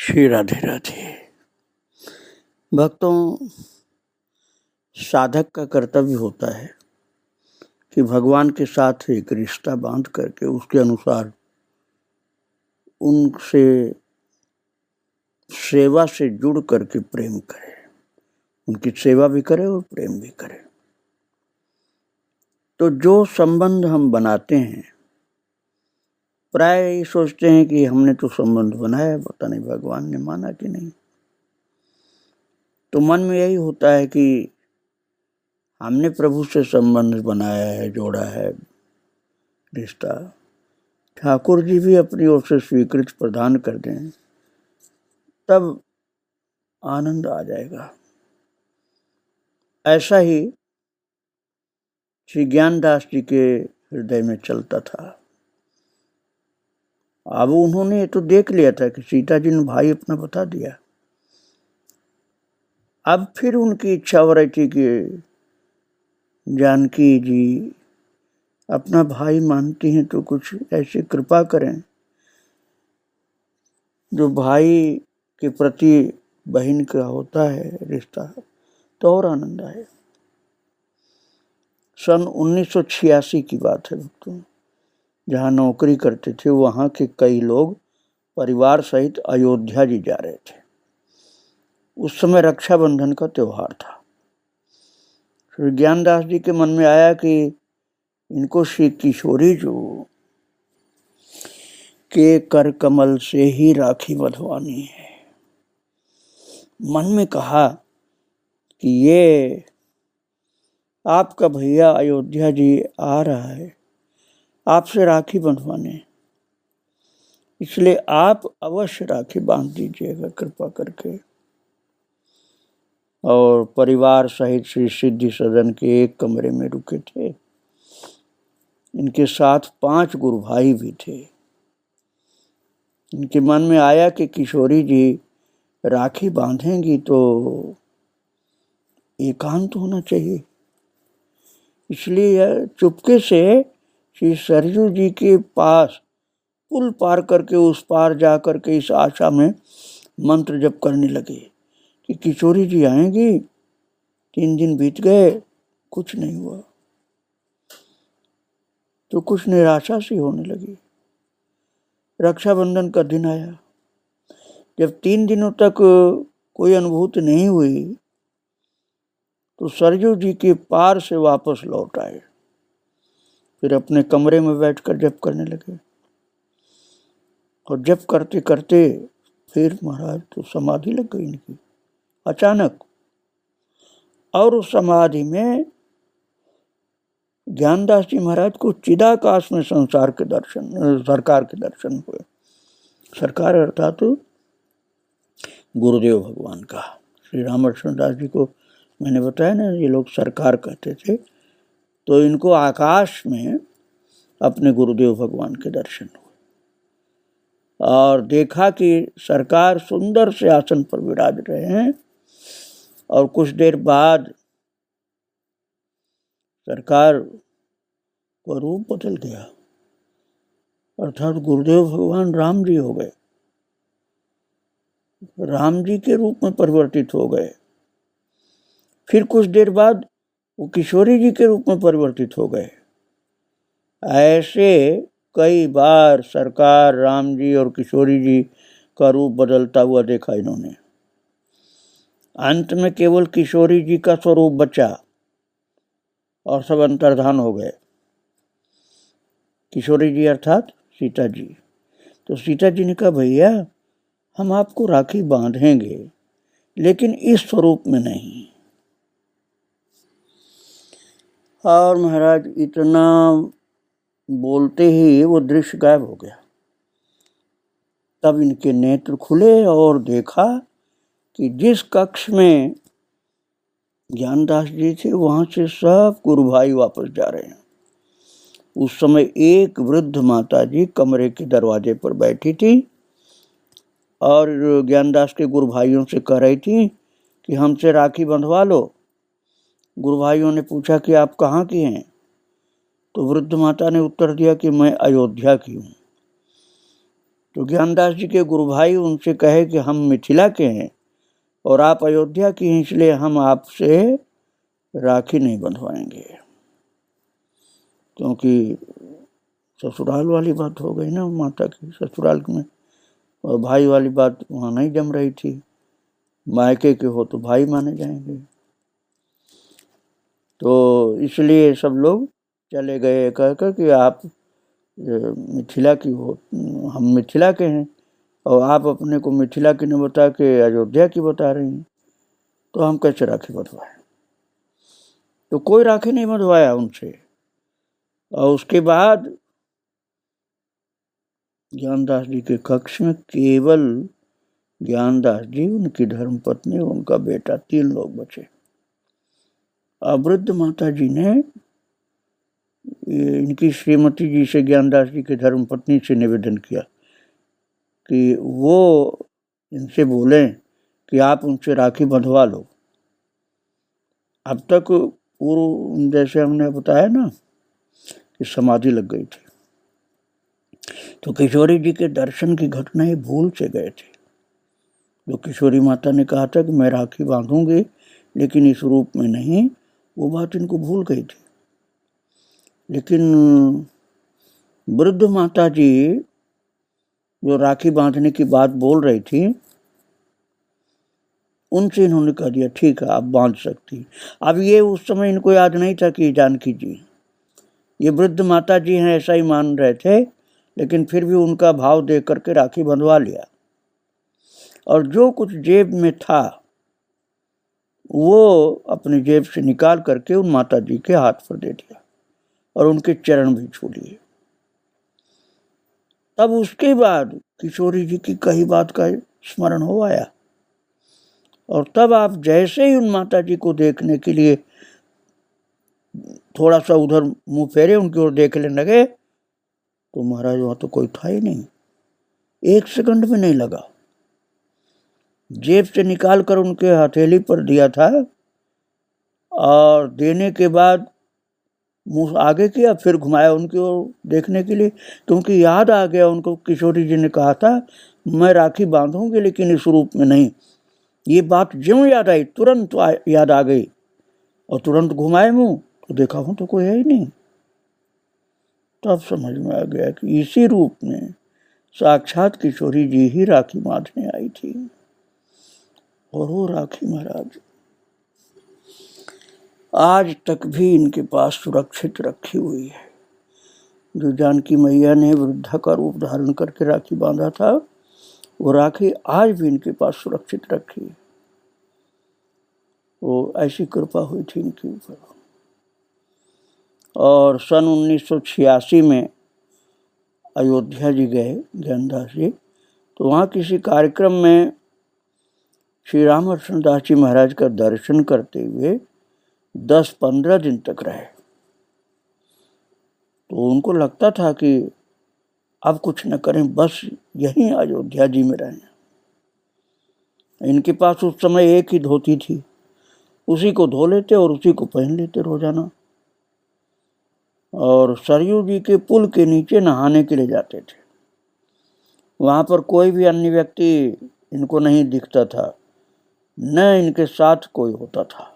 श्री राधे राधे। भक्तों, साधक का कर्तव्य होता है कि भगवान के साथ एक रिश्ता बांध करके उसके अनुसार उनसे सेवा से जुड़ करके प्रेम करे, उनकी सेवा भी करे और प्रेम भी करे। तो जो संबंध हम बनाते हैं, प्राय ये सोचते हैं कि हमने तो संबंध बनाया, पता नहीं भगवान ने माना कि नहीं। तो मन में यही होता है कि हमने प्रभु से संबंध बनाया है, जोड़ा है रिश्ता, ठाकुर जी भी अपनी ओर से स्वीकृति प्रदान कर दें, तब आनंद आ जाएगा। ऐसा ही श्री ज्ञानदास जी के हृदय में चलता था। अब उन्होंने तो देख लिया था कि सीता जी ने भाई अपना बता दिया। अब फिर उनकी इच्छा हो रही थी कि जानकी जी अपना भाई मानती हैं तो कुछ ऐसी कृपा करें जो भाई के प्रति बहन का होता है रिश्ता, तो और आनंद आए। सन 1986 की बात है भक्तों, जहाँ नौकरी करते थे वहाँ के कई लोग परिवार सहित अयोध्या जी जा रहे थे। उस समय रक्षाबंधन का त्योहार था। श्री ज्ञानदास जी के मन में आया कि इनको श्री किशोरी जो के कर कमल से ही राखी बंधवानी है। मन में कहा कि ये आपका भैया अयोध्या जी आ रहा है आपसे राखी बंधवाने, इसलिए आप अवश्य राखी बांध दीजिएगा कृपा करके। और परिवार सहित श्री सिद्धि सदन के एक कमरे में रुके थे। इनके साथ 5 गुरु भाई भी थे। इनके मन में आया कि किशोरी जी राखी बांधेंगी तो एकांत होना चाहिए, इसलिए चुपके से श्री सरयू जी के पास पुल पार करके उस पार जा करके इस आशा में मंत्र जप करने लगे कि किशोरी जी आएंगी। 3 दिन बीत गए, कुछ नहीं हुआ, तो कुछ निराशा सी होने लगी। रक्षाबंधन का दिन आया। जब 3 दिनों तक कोई अनुभूति नहीं हुई तो सरयू जी के पार से वापस लौट आए। फिर अपने कमरे में बैठकर जप करने लगे और जप करते करते फिर महाराज तो समाधि लग गई इनकी अचानक। और उस समाधि में ज्ञानदास जी महाराज को चिदाकाश में सरकार के दर्शन हुए। सरकार अर्थात तो गुरुदेव भगवान का। श्री रामकृष्ण दास जी को मैंने बताया ना, ये लोग सरकार कहते थे, तो इनको आकाश में अपने गुरुदेव भगवान के दर्शन हुए और देखा कि सरकार सुंदर से आसन पर विराज रहे हैं। और कुछ देर बाद सरकार का रूप बदल गया, अर्थात गुरुदेव भगवान राम जी हो गए, राम जी के रूप में परिवर्तित हो गए। फिर कुछ देर बाद वो किशोरी जी के रूप में परिवर्तित हो गए। ऐसे कई बार सरकार, राम जी और किशोरी जी का रूप बदलता हुआ देखा इन्होंने। अंत में केवल किशोरी जी का स्वरूप बचा और सब अंतर्धान हो गए। किशोरी जी अर्थात सीता जी। तो सीता जी ने कहा, भैया हम आपको राखी बांधेंगे लेकिन इस स्वरूप में नहीं। और महाराज इतना बोलते ही वो दृश्य गायब हो गया। तब इनके नेत्र खुले और देखा कि जिस कक्ष में ज्ञानदास जी थे वहां से सब गुरु भाई वापस जा रहे हैं। उस समय एक वृद्ध माता जी कमरे के दरवाजे पर बैठी थी और ज्ञानदास के गुरु भाइयों से कह रही थी कि हमसे राखी बंधवा लो। गुरु भाइयों ने पूछा कि आप कहाँ की हैं? तो वृद्ध माता ने उत्तर दिया कि मैं अयोध्या की हूँ। तो ज्ञानदास जी के गुरु भाई उनसे कहे कि हम मिथिला के हैं और आप अयोध्या की हैं, इसलिए हम आपसे राखी नहीं बंधवाएंगे, क्योंकि ससुराल वाली बात हो गई ना माता की ससुराल में, और भाई वाली बात वहाँ नहीं जम रही थी। मायके के हो तो भाई माने जाएंगे, तो इसलिए सब लोग चले गए कहकर कि आप मिथिला की हो, हम मिथिला के हैं और आप अपने को मिथिला की न बता के अयोध्या की बता रही हैं, तो हम कैसे राखी बंधवाएं। तो कोई राखी नहीं बंधवाया उनसे। और उसके बाद ज्ञानदास जी के कक्ष में केवल ज्ञानदास जी, उनकी धर्मपत्नी, उनका बेटा, 3 लोग बचे। वृद्ध माता जी ने इनकी श्रीमती जी से, ज्ञानदास जी के धर्मपत्नी से निवेदन किया कि वो इनसे बोलें कि आप उनसे राखी बंधवा लो। अब तक पूर्व जैसे हमने बताया ना कि समाधि लग गई थी, तो किशोरी जी के दर्शन की घटना ये भूल से गए थे। जो किशोरी माता ने कहा था कि मैं राखी बांधूंगी लेकिन इस रूप में नहीं, वो बात इनको भूल गई थी। लेकिन वृद्ध माता जी जो राखी बांधने की बात बोल रही थी, उनसे इन्होंने कह दिया ठीक है आप बांध सकती। अब ये उस समय इनको याद नहीं था कि जानकी जी, ये वृद्ध माता जी हैं ऐसा ही मान रहे थे, लेकिन फिर भी उनका भाव देख करके राखी बंधवा लिया। और जो कुछ जेब में था वो अपनी जेब से निकाल करके उन माता जी के हाथ पर दे दिया और उनके चरण भी छू लिए। तब उसके बाद किशोरी जी की कही बात का स्मरण हो आया, और तब आप जैसे ही उन माता जी को देखने के लिए थोड़ा सा उधर मुंह फेरे, उनकी ओर देखने लगे, तो महाराज वहां तो कोई था ही नहीं। 1 सेकंड में नहीं लगा, जेब से निकाल कर उनके हथेली पर दिया था और देने के बाद मुंह आगे किया, फिर घुमाया उनकी ओर देखने के लिए, क्योंकि याद आ गया उनको किशोरी जी ने कहा था मैं राखी बांधूंगी लेकिन इस रूप में नहीं। ये बात ज्यों याद आई, तुरंत याद आ गई और तुरंत घुमाए मुंह, तो देखा हूं तो कोई है ही नहीं। तब समझ में आ गया कि इसी रूप में साक्षात किशोरी जी ही राखी बांधने आई थी। और वो राखी महाराज आज तक भी इनके पास सुरक्षित रखी हुई है। जो जानकी मैया ने वृद्धा का रूप धारण करके राखी बांधा था, वो राखी आज भी इनके पास सुरक्षित रखी है। वो ऐसी कृपा हुई थी इनके ऊपर। और सन 1986 में अयोध्या जी गए ज्ञानदास जी, तो वहाँ किसी कार्यक्रम में श्री रामकृष्ण दास जी महाराज का दर्शन करते हुए 10-15 दिन तक रहे। तो उनको लगता था कि अब कुछ न करें, बस यहीं अयोध्या जी में रहें। इनके पास उस समय एक ही धोती थी, उसी को धो लेते और उसी को पहन लेते रोजाना, और सरयू जी के पुल के नीचे नहाने के लिए जाते थे। वहाँ पर कोई भी अन्य व्यक्ति इनको नहीं दिखता था, न इनके साथ कोई होता था।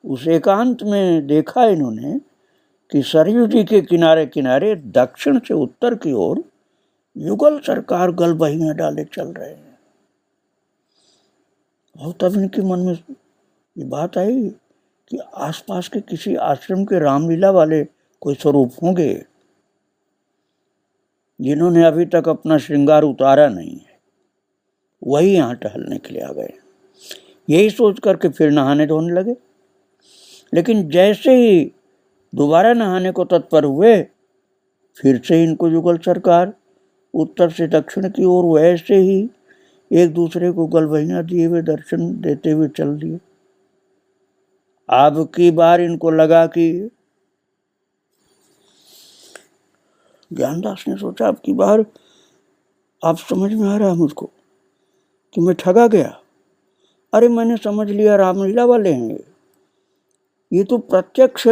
उस एकांत में देखा इन्होंने कि सरयू जी के किनारे किनारे दक्षिण से उत्तर की ओर युगल सरकार गलबहियां डाले चल रहे हैं। और तब इनके मन में ये बात आई कि आसपास के किसी आश्रम के रामलीला वाले कोई स्वरूप होंगे जिन्होंने अभी तक अपना श्रृंगार उतारा नहीं है, वही यहाँ टहलने के लिए आ गए। यही सोच करके फिर नहाने धोने लगे। लेकिन जैसे ही दोबारा नहाने को तत्पर हुए, फिर से इनको युगल सरकार उत्तर से दक्षिण की ओर वैसे ही एक दूसरे को गलबहियां दिए हुए दर्शन देते हुए चल दिए। अब की बार इनको लगा कि ज्ञानदास ने सोचा अब की बार आप समझ में आ रहा है मुझको कि मैं ठगा गया। अरे मैंने समझ लिया रामलीला वाले हैं, ये तो प्रत्यक्ष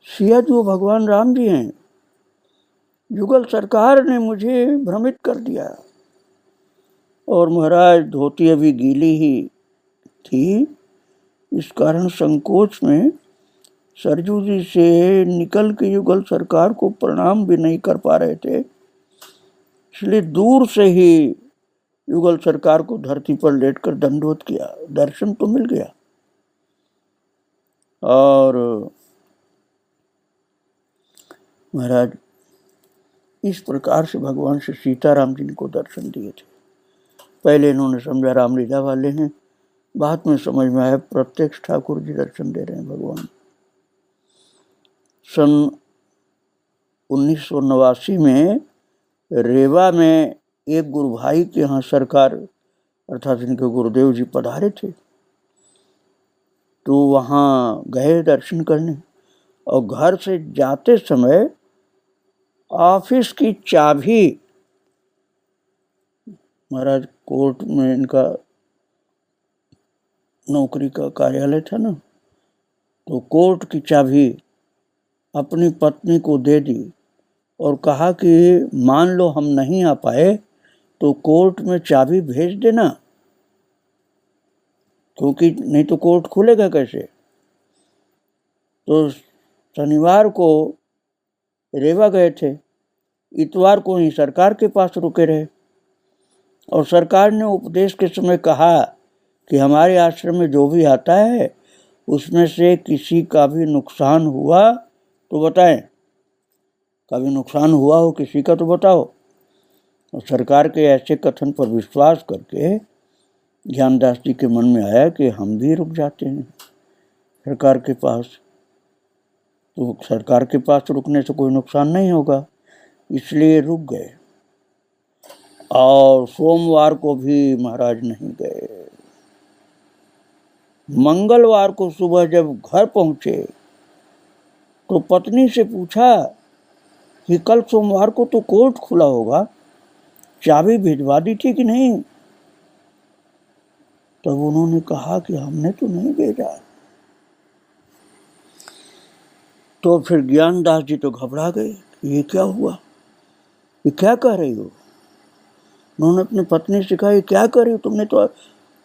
सिया जो भगवान राम जी हैं। युगल सरकार ने मुझे भ्रमित कर दिया। और महाराज धोती अभी गीली ही थी, इस कारण संकोच में सरजू जी से निकल के युगल सरकार को प्रणाम भी नहीं कर पा रहे थे, इसलिए दूर से ही युगल सरकार को धरती पर लेटकर दंडवत किया। दर्शन तो मिल गया। और महाराज इस प्रकार से भगवान श्री सीताराम जी को दर्शन दिए थे। पहले इन्होंने समझा रामलीला वाले हैं, बाद में समझ में आया प्रत्यक्ष ठाकुर जी दर्शन दे रहे हैं भगवान। सन 1989 में रेवा में एक गुरु भाई के यहाँ सरकार अर्थात इनके गुरुदेव जी पधारे थे, तो वहाँ गए दर्शन करने। और घर से जाते समय ऑफिस की चाबी, महाराज कोर्ट में इनका नौकरी का कार्यालय था ना, तो कोर्ट की चाबी अपनी पत्नी को दे दी और कहा कि मान लो हम नहीं आ पाए तो कोर्ट में चाबी भेज देना, क्योंकि नहीं तो कोर्ट खुलेगा कैसे। तो शनिवार को रेवा गए थे, इतवार को ही सरकार के पास रुके रहे। और सरकार ने उपदेश के समय कहा कि हमारे आश्रम में जो भी आता है उसमें से किसी का भी नुकसान हुआ तो बताएं, कभी नुकसान हुआ हो किसी का तो बताओ। और सरकार के ऐसे कथन पर विश्वास करके ज्ञानदास जी के मन में आया कि हम भी रुक जाते हैं सरकार के पास, तो सरकार के पास रुकने से कोई नुकसान नहीं होगा, इसलिए रुक गए। और सोमवार को भी महाराज नहीं गए। मंगलवार को सुबह जब घर पहुंचे तो पत्नी से पूछा कि कल सोमवार को तो कोर्ट खुला होगा, चाबी भिजवा दी थी कि नहीं। तब उन्होंने कहा कि हमने तो नहीं भेजा। तो फिर ज्ञानदास जी तो घबरा गए, ये क्या हुआ, ये क्या कह रही हो। उन्होंने अपनी पत्नी से कहा, ये क्या कर रही हो, तुमने तो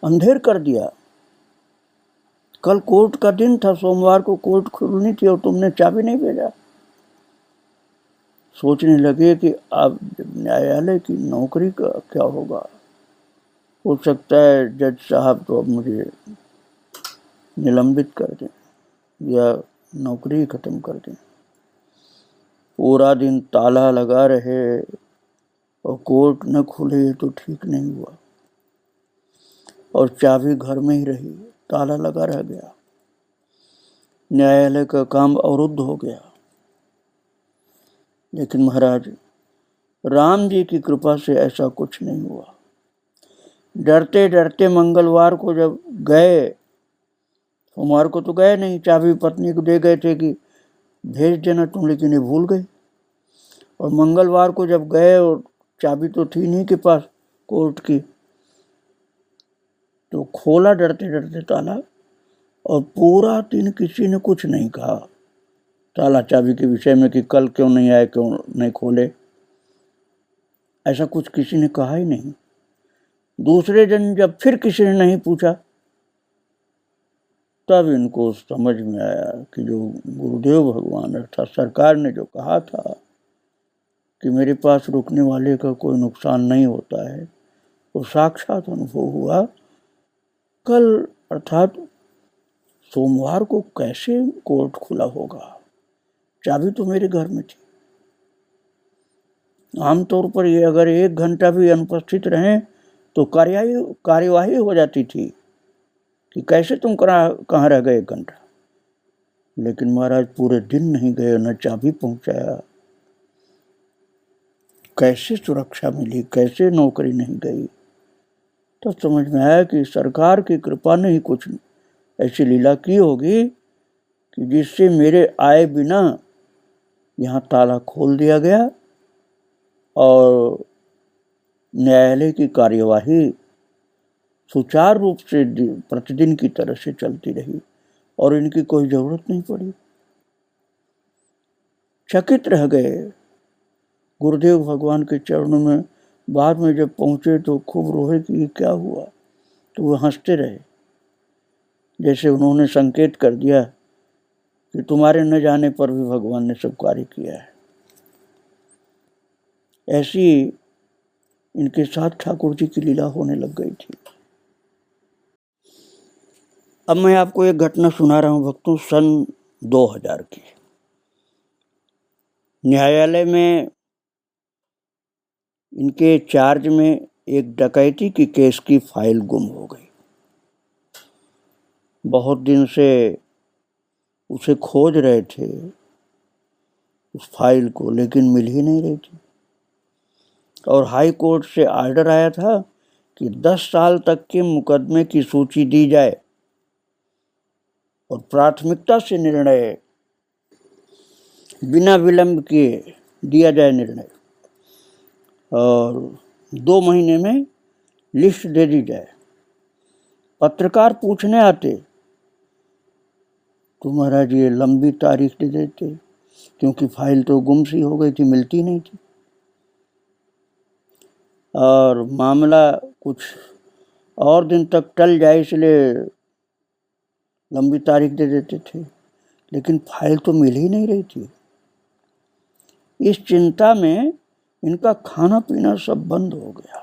अंधेर कर दिया। कल कोर्ट का दिन था, सोमवार को कोर्ट खुलनी थी और तुमने चाबी नहीं भेजा। सोचने लगे कि अब न्यायालय की नौकरी का क्या होगा, हो सकता है जज साहब तो अब मुझे निलंबित कर दें या नौकरी खत्म कर दें। पूरा दिन ताला लगा रहे और कोर्ट न खुले तो ठीक नहीं हुआ, और चाबी घर में ही रही, ताला लगा रह गया, न्यायालय का काम अवरुद्ध हो गया। लेकिन महाराज राम जी की कृपा से ऐसा कुछ नहीं हुआ। डरते डरते मंगलवार को जब गए, सोमवार को तो गए नहीं, चाबी पत्नी को दे गए थे कि भेज देना तुम, लेकिन ये भूल गई। और मंगलवार को जब गए और चाबी तो थी नहीं के पास कोर्ट की, तो खोला डरते डरते ताला, और पूरा दिन किसी ने कुछ नहीं कहा ताला चाबी के विषय में कि कल क्यों नहीं आए, क्यों नहीं खोले, ऐसा कुछ किसी ने कहा ही नहीं। दूसरे दिन जब फिर किसी ने नहीं पूछा, तब इनको समझ में आया कि जो गुरुदेव भगवान अर्थात सरकार ने जो कहा था कि मेरे पास रुकने वाले का कोई नुकसान नहीं होता है, वो साक्षात अनुभव हुआ। कल अर्थात सोमवार को कैसे कोर्ट खुला होगा, चाबी तो मेरे घर में थी। आमतौर पर ये अगर 1 घंटा भी अनुपस्थित रहें तो कार्यवाही हो जाती थी कि कैसे तुम कहाँ रह गए 1 घंटा। लेकिन महाराज पूरे दिन नहीं गए, न चाबी पहुंचाया, कैसे सुरक्षा मिली, कैसे नौकरी नहीं गई। तो समझ में आया कि सरकार की कृपा ने ही कुछ ऐसी लीला की होगी कि जिससे मेरे आए बिना यहाँ ताला खोल दिया गया और न्यायालय की कार्यवाही सुचारू रूप से प्रतिदिन की तरह से चलती रही और इनकी कोई जरूरत नहीं पड़ी। चकित रह गए गुरुदेव भगवान के चरणों में बाद में जब पहुँचे तो खूब रोए कि ये क्या हुआ, तो वो हंसते रहे, जैसे उन्होंने संकेत कर दिया कि तुम्हारे न जाने पर भी भगवान ने सब कार्य किया है। ऐसी इनके साथ ठाकुर जी की लीला होने लग गई थी। अब मैं आपको एक घटना सुना रहा हूँ भक्तों, सन 2000 की। न्यायालय में इनके चार्ज में एक डकैती की केस की फाइल गुम हो गई। बहुत दिन से उसे खोज रहे थे, उस फाइल को, लेकिन मिल ही नहीं रही थी। और हाई कोर्ट से आर्डर आया था कि 10 साल तक के मुकदमे की सूची दी जाए और प्राथमिकता से निर्णय बिना विलंब किए दिया जाए निर्णय, और 2 महीने में लिस्ट दे दी जाए। पत्रकार पूछने आते तो महाराज ये लंबी तारीख दे देते, क्योंकि फाइल तो गुम सी हो गई थी, मिलती नहीं थी, और मामला कुछ और दिन तक टल जाए इसलिए लंबी तारीख दे देते थे, लेकिन फाइल तो मिल ही नहीं रही थी। इस चिंता में इनका खाना पीना सब बंद हो गया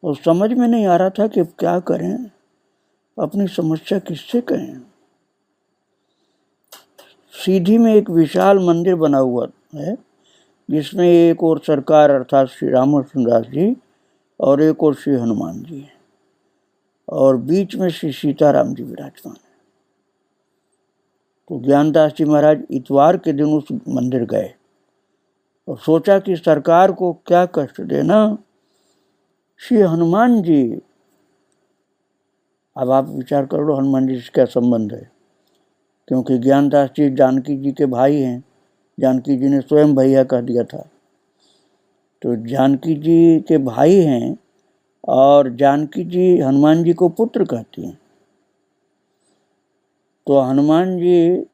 और समझ में नहीं आ रहा था कि क्या करें, अपनी समस्या किससे कहें। सीधी में एक विशाल मंदिर बना हुआ है, जिसमें एक और सरकार अर्थात श्री रामकृष्ण दास जी और एक और श्री हनुमान जी है, और बीच में श्री सीताराम जी विराजमान है। तो ज्ञानदास जी महाराज इतवार के दिन उस मंदिर गए और सोचा कि सरकार को क्या कष्ट देना, श्री हनुमान जी, अब आप विचार कर लो हनुमान जी से क्या संबंध है, क्योंकि ज्ञानदास जी जानकी जी के भाई हैं, जानकी जी ने स्वयं भैया कह दिया था, तो जानकी जी के भाई हैं और जानकी जी हनुमान जी को पुत्र कहती हैं, तो हनुमान जी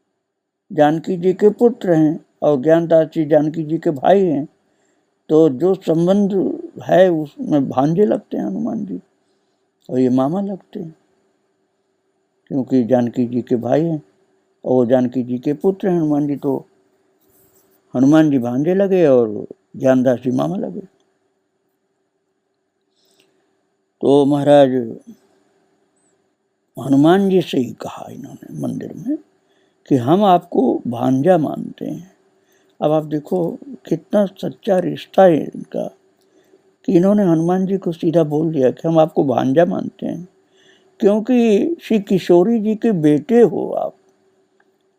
जानकी जी के पुत्र हैं और ज्ञानदास जी जानकी जी के भाई हैं, तो जो संबंध है उसमें भांजे लगते हैं हनुमान जी और ये मामा लगते हैं, क्योंकि जानकी जी के भाई हैं और जानकी जी के पुत्र हैं हनुमान जी, तो हनुमान जी भांजे लगे और ज्ञानदास जी मामा लगे। तो महाराज हनुमान जी से ही कहा इन्होंने मंदिर में कि हम आपको भांजा मानते हैं। अब आप देखो कितना सच्चा रिश्ता है इनका कि इन्होंने हनुमान जी को सीधा बोल दिया कि हम आपको भांजा मानते हैं, क्योंकि श्री किशोरी जी के बेटे हो आप,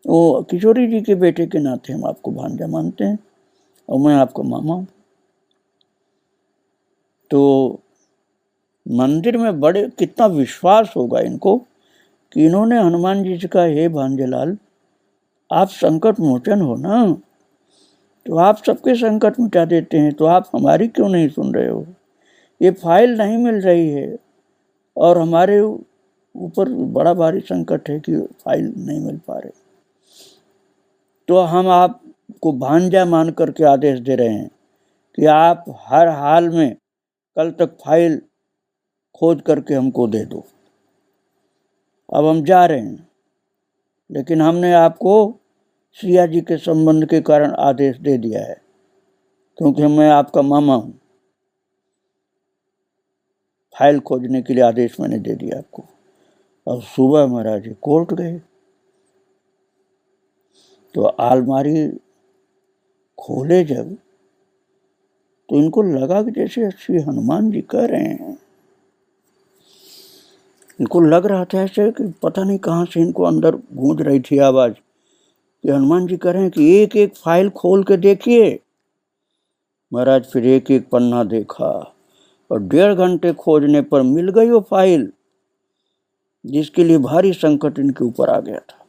वो किशोरी जी के बेटे के नाते हम आपको भांजा मानते हैं और मैं आपका मामा हूँ। तो मंदिर में बड़े कितना विश्वास होगा इनको कि इन्होंने हनुमान जी से कहा, हे भांजेलाल आप संकट मोचन हो ना, तो आप सबके संकट मिटा देते हैं, तो आप हमारी क्यों नहीं सुन रहे हो? ये फाइल नहीं मिल रही है और हमारे ऊपर बड़ा भारी संकट है कि फाइल नहीं मिल पा रही, तो हम आपको भांजा मान करके आदेश दे रहे हैं कि आप हर हाल में कल तक फाइल खोज करके हमको दे दो। अब हम जा रहे हैं, लेकिन हमने आपको सिया जी के संबंध के कारण आदेश दे दिया है, क्योंकि मैं आपका मामा हूँ। फाइल खोजने के लिए आदेश मैंने दे दिया आपको। अब सुबह महाराज कोर्ट गए तो अलमारी खोले जब, तो इनको लगा कि जैसे श्री हनुमान जी कह रहे हैं, इनको लग रहा था ऐसे कि पता नहीं कहाँ से इनको अंदर गूंज रही थी आवाज कि हनुमान जी कह रहे हैं कि एक एक फाइल खोल के देखिए। महाराज फिर एक एक पन्ना देखा और 1.5 घंटे खोजने पर मिल गई वो फाइल, जिसके लिए भारी संकट इनके ऊपर आ गया था।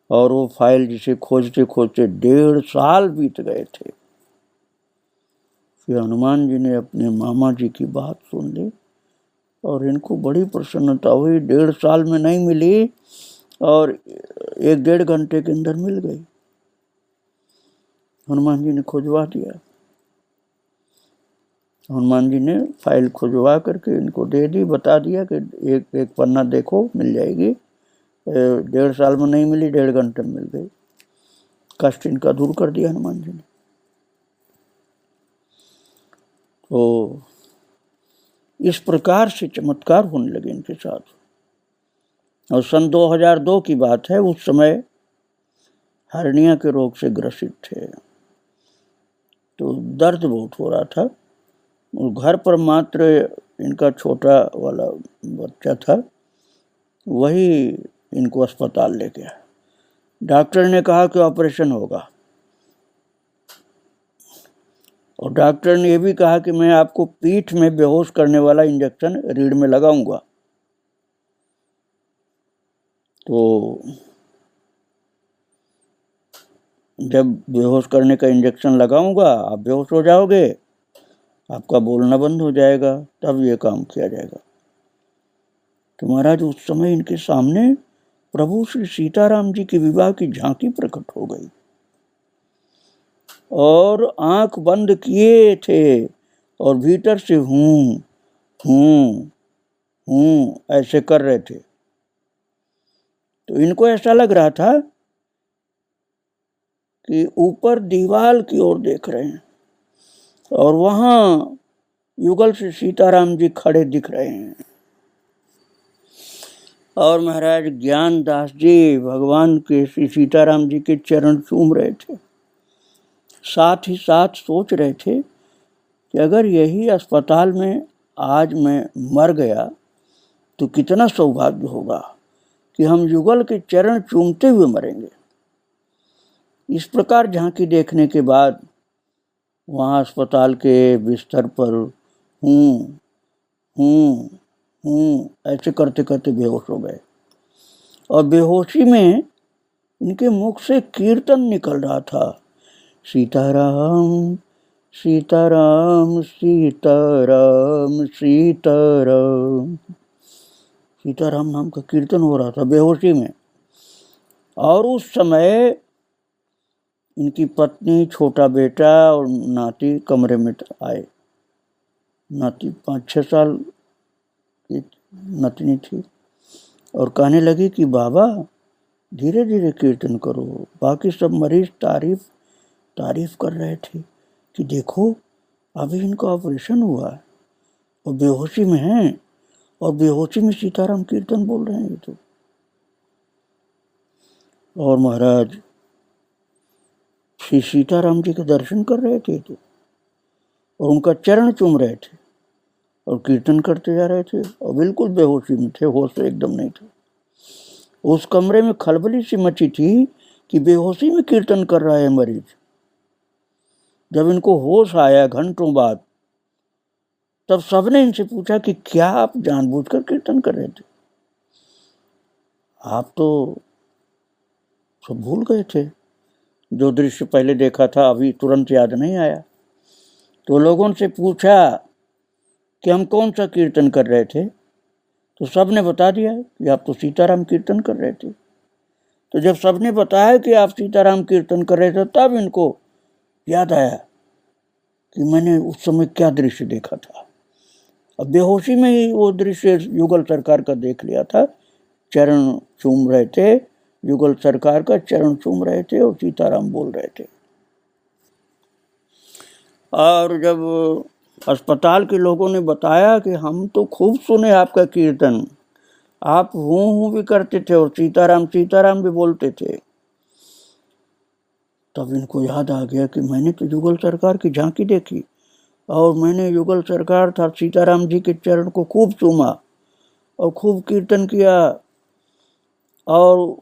और वो फाइल जिसे खोजते खोजते 1.5 साल बीत गए थे। फिर हनुमान जी ने अपने मामा जी की बात सुन ली और इनको बड़ी प्रसन्नता हुई। 1.5 साल में नहीं मिली और 1-1.5 घंटे के अंदर मिल गई। हनुमान जी ने खुजवा दिया। हनुमान जी ने फाइल खुजवा करके इनको दे दी, बता दिया कि एक एक पन्ना देखो, मिल जाएगी। 1.5 साल में नहीं मिली, 1.5 घंटे में मिल गई। कष्ट इनका दूर कर दिया हनुमान जी ने। तो इस प्रकार से चमत्कार होने लगे इनके साथ। और सन 2002 की बात है, उस समय हर्निया के रोग से ग्रसित थे, तो दर्द बहुत हो रहा था। घर पर मात्र इनका छोटा वाला बच्चा था, वही इनको अस्पताल ले गया। डॉक्टर ने कहा कि ऑपरेशन होगा, और डॉक्टर ने यह भी कहा कि मैं आपको पीठ में बेहोश करने वाला इंजेक्शन रीढ़ में लगाऊंगा। तो जब बेहोश करने का इंजेक्शन लगाऊंगा, आप बेहोश हो जाओगे, आपका बोलना बंद हो जाएगा, तब ये काम किया जाएगा। तो महाराज उस समय इनके सामने प्रभु श्री सीताराम जी के विवाह की झांकी प्रकट हो गई, और आंख बंद किए थे और भीतर से हूं ऐसे कर रहे थे। तो इनको ऐसा लग रहा था कि ऊपर दीवार की ओर देख रहे हैं, और वहां युगल से सीताराम जी खड़े दिख रहे हैं। और महाराज ज्ञानदास जी भगवान के श्री सीताराम जी के चरण चूम रहे थे, साथ ही साथ सोच रहे थे कि अगर यही अस्पताल में आज मैं मर गया तो कितना सौभाग्य होगा कि हम युगल के चरण चूमते हुए मरेंगे। इस प्रकार झांकी देखने के बाद वहाँ अस्पताल के बिस्तर पर हूँ ऐसे करते करते बेहोश हो गए, और बेहोशी में इनके मुख से कीर्तन निकल रहा था, सीताराम सीताराम सीताराम सीताराम। सीताराम नाम का कीर्तन हो रहा था बेहोशी में। और उस समय इनकी पत्नी, छोटा बेटा और नाती कमरे में आए। नाती 5-6 साल की नतनी थी, और कहने लगी कि बाबा धीरे धीरे कीर्तन करो। बाकी सब मरीज तारीफ कर रहे थे कि देखो अभी इनका ऑपरेशन हुआ है और बेहोशी में हैं, और बेहोशी में सीताराम कीर्तन बोल रहे हैं। तो और महाराज श्री सीताराम जी के दर्शन कर रहे थे, तो और उनका चरण चूम रहे थे और कीर्तन करते जा रहे थे, और बिल्कुल बेहोशी में थे, होश एकदम नहीं थे। उस कमरे में खलबली सी मची थी कि बेहोशी में कीर्तन कर रहा है मरीज। जब इनको होश आया घंटों बाद, तब सबने इनसे पूछा कि क्या आप जानबूझकर कीर्तन कर रहे थे? आप तो सब भूल गए थे, जो दृश्य पहले देखा था अभी तुरंत याद नहीं आया। तो लोगों से पूछा कि हम कौन सा कीर्तन कर रहे थे, तो सबने बता दिया कि आप तो सीताराम कीर्तन कर रहे थे। तो जब सबने बताया कि आप सीताराम कीर्तन कर रहे थे, तब इनको याद आया कि मैंने उस समय क्या दृश्य देखा था। अब बेहोशी में ही वो दृश्य युगल सरकार का देख लिया था। चरण चूम रहे थे, युगल सरकार का चरण चूम रहे थे और सीताराम बोल रहे थे। और जब अस्पताल के लोगों ने बताया कि हम तो खूब सुने आपका कीर्तन, आप हूँ भी करते थे और सीताराम सीताराम भी बोलते थे, तब इनको याद आ गया कि मैंने तो युगल सरकार की झांकी देखी, और मैंने युगल सरकार था सीताराम जी के चरण को खूब चूमा और खूब कीर्तन किया, और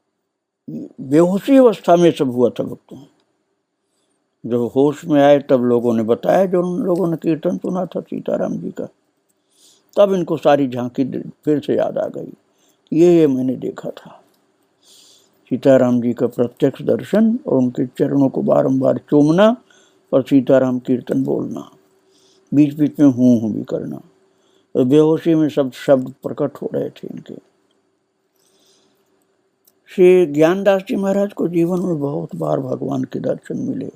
बेहोशी अवस्था में सब हुआ था भक्तों। जब होश में आए तब लोगों ने बताया, जो उन लोगों ने कीर्तन सुना था सीताराम जी का, तब इनको सारी झांकी फिर से याद आ गई। ये मैंने देखा था, सीताराम जी का प्रत्यक्ष दर्शन और उनके चरणों को बारंबार चूमना और सीताराम कीर्तन बोलना, बीच बीच में हूँ भी करना। तो बेहोशी में सब शब्द प्रकट हो रहे थे इनके। श्री ज्ञानदास जी महाराज को जीवन में बहुत बार भगवान के दर्शन मिले,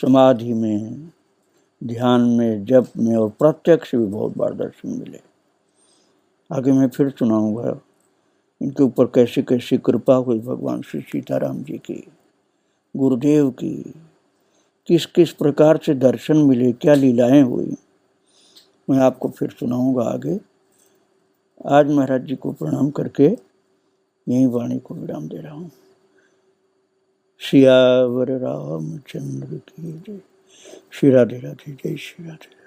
समाधि में, ध्यान में, जप में और प्रत्यक्ष भी बहुत बार दर्शन मिले। आगे मैं फिर सुनाऊंगा इनके ऊपर कैसी कैसी कृपा हुई भगवान श्री सीताराम जी की, गुरुदेव की, किस किस प्रकार से दर्शन मिले, क्या लीलाएं हुई, मैं आपको फिर सुनाऊंगा आगे। आज महाराज जी को प्रणाम करके यही वाणी को विराम दे रहा हूँ। सियावर रामचंद्र की जय। श्री राधे राधे। जय श्री राधे।